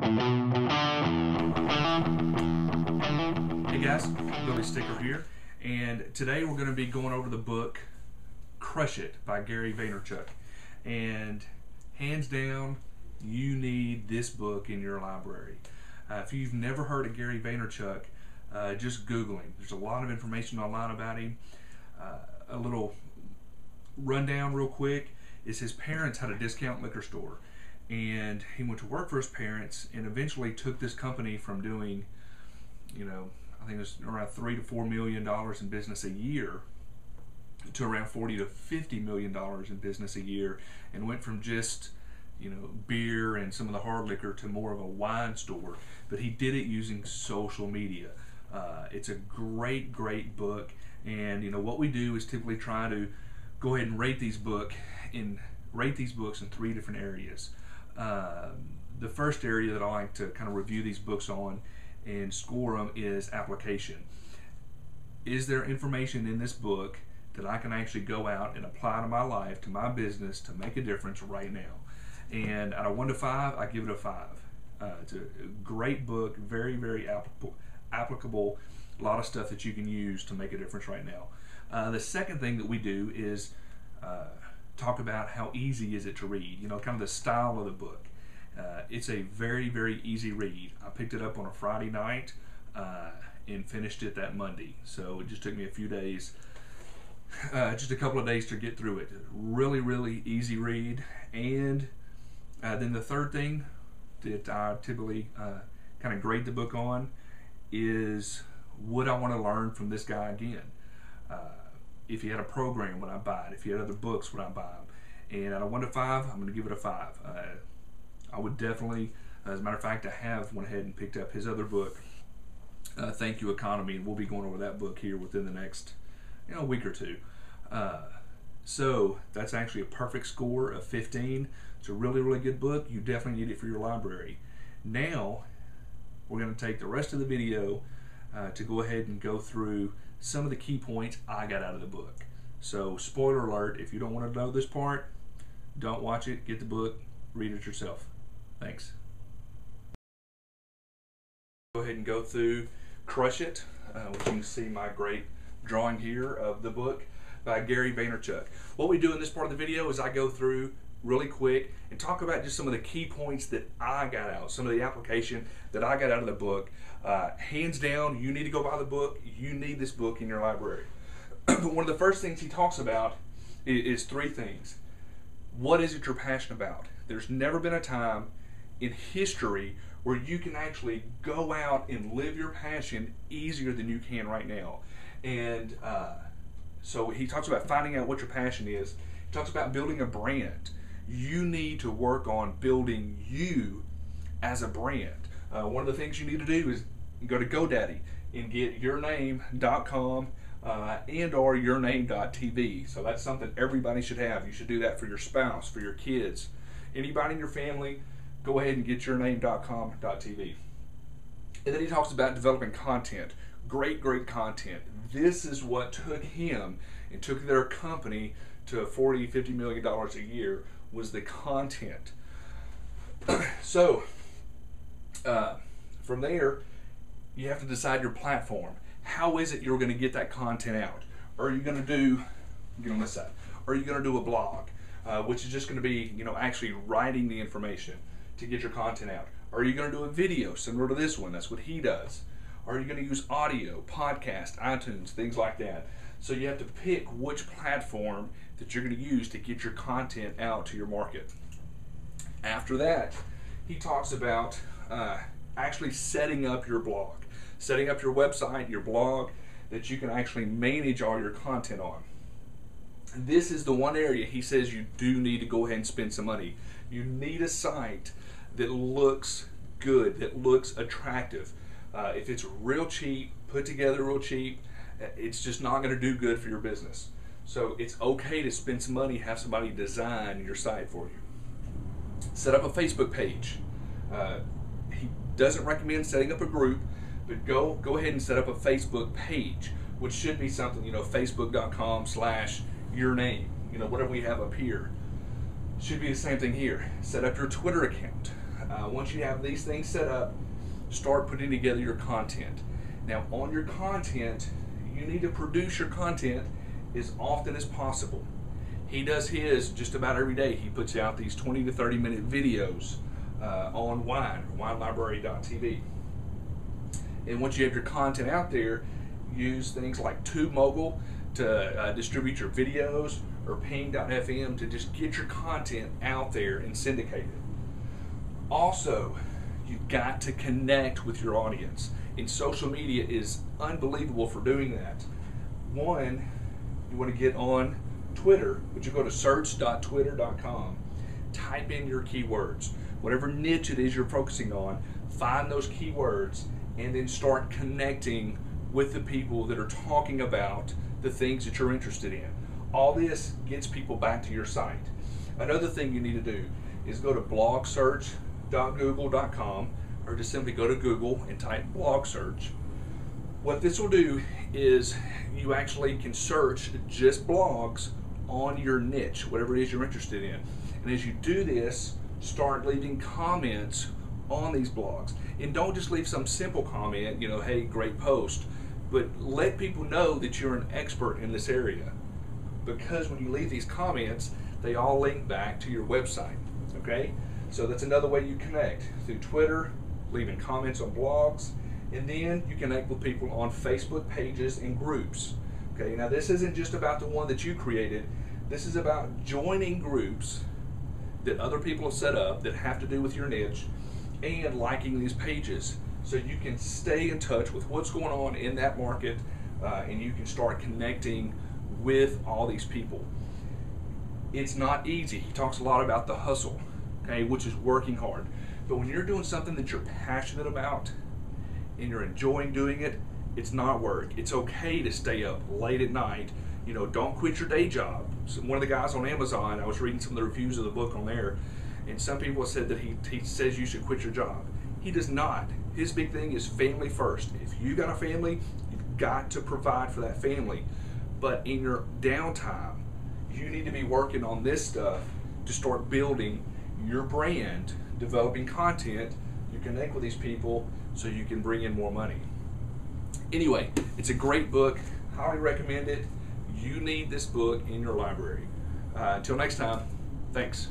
Hey guys, Billy Sticker here, and today we're going to be going over the book Crush It by Gary Vaynerchuck. And hands down, you need this book in your library. If you've never heard of Gary Vaynerchuck, just Google him. There's a lot of information online about him. A little rundown real quick is his parents had a discount liquor store, and he went to work for his parents and eventually took this company from doing, I think it was around $3 to $4 million in business a year to around $40 to $50 million in business a year, and went from just beer and some of the hard liquor to more of a wine store. But he did it using social media. It's a great book, and what we do is typically try to go ahead and rate these books in 3 different areas. The first area that I like to kind of review these books on and score them is application. Is there information in this book that I can actually go out and apply to my life, to my business, to make a difference right now? And out of 1 to 5, I give it a 5. It's a great book, very applicable, a lot of stuff that you can use to make a difference right now. The second thing that we do is talk about how easy is it to read, kind of the style of the book. It's a very easy read. I picked it up on a Friday night and finished it that Monday, so it just took me a few days, just a couple of days to get through it. Really easy read. And then the third thing that I typically kind of grade the book on is, would I want to learn from this guy again? If he had a program, would I buy it? If he had other books, would I buy them? And out of 1 to 5, I'm going to give it a 5. I would definitely, as a matter of fact, I have went ahead and picked up his other book, Thank You Economy, and we'll be going over that book here within the next week or two. So that's actually a perfect score of 15. It's a really good book. You definitely need it for your library. Now we're going to take the rest of the video to go ahead and go through some of the key points I got out of the book. So spoiler alert, if you don't want to know this part, don't watch it. Get the book, read it yourself. Thanks. Go ahead and go through Crush It, which you can see my great drawing here of the book by Gary Vaynerchuck. What we do in this part of the video is I go through really quick and talk about just some of the key points that I got out, some of the application that I got out of the book. Hands down, you need to go buy the book. You need this book in your library. But one of the first things he talks about is 3 things. What is it you're passionate about? There's never been a time in history where you can actually go out and live your passion easier than you can right now. And so he talks about finding out what your passion is. He talks about building a brand. You need to work on building you as a brand. One of the things you need to do is go to GoDaddy and get yourname.com and or yourname.tv. So that's something everybody should have. You should do that for your spouse, for your kids, anybody in your family. Go ahead and get yourname.com.tv. And then he talks about developing content. Great content. This is what took him and took their company to $40, $50 million a year, was the content. So from there, you have to decide your platform. How is it you're going to get that content out? Are you going to do, get on this side, are you going to do a blog, which is just going to be, actually writing the information to get your content out? Are you going to do a video similar to this one? That's what he does. Are you going to use audio, podcast, iTunes, things like that? So you have to pick which platform that you're going to use to get your content out to your market. After that, he talks about actually setting up your blog, setting up your website, your blog, that you can actually manage all your content on. This is the one area he says you do need to go ahead and spend some money. You need a site that looks good, that looks attractive. If it's real cheap, put together real cheap, it's just not going to do good for your business. So it's okay to spend some money, have somebody design your site for you. Set up a Facebook page. He doesn't recommend setting up a group, but go ahead and set up a Facebook page, which should be something, facebook.com/yourname, whatever we have up here. Should be the same thing here. Set up your Twitter account. Once you have these things set up, start putting together your content. Now, on your content, you need to produce your content as often as possible. He does his just about every day. He puts out these 20 to 30 minute videos on Wine, winelibrary.tv. And once you have your content out there, use things like TubeMogul to distribute your videos, or Ping.fm to just get your content out there and syndicate it. Also, you've got to connect with your audience. And social media is unbelievable for doing that. One, you want to get on Twitter, but you go to search.twitter.com, type in your keywords. Whatever niche it is you're focusing on, find those keywords and then start connecting with the people that are talking about the things that you're interested in. All this gets people back to your site. Another thing you need to do is go to blogsearch.google.com, or just simply go to Google and type blog search. What this will do is you actually can search just blogs on your niche, whatever it is you're interested in. And as you do this, start leaving comments on these blogs. And don't just leave some simple comment, hey, great post, but let people know that you're an expert in this area. Because when you leave these comments, they all link back to your website, okay? So that's another way you connect, through Twitter, leaving comments on blogs, and then you connect with people on Facebook pages and groups. Okay, now this isn't just about the one that you created. This is about joining groups that other people have set up that have to do with your niche, and liking these pages so you can stay in touch with what's going on in that market, and you can start connecting with all these people. It's not easy. He talks a lot about the hustle, okay, which is working hard. But when you're doing something that you're passionate about and you're enjoying doing it, it's not work. It's okay to stay up late at night. Don't quit your day job. So one of the guys on Amazon, I was reading some of the reviews of the book on there, and some people have said that he says you should quit your job. He does not. His big thing is family first. If you got a family, you've got to provide for that family. But in your downtime, you need to be working on this stuff to start building your brand, developing content. You connect with these people so you can bring in more money. Anyway, it's a great book. Highly recommend it. You need this book in your library. Until next time, thanks.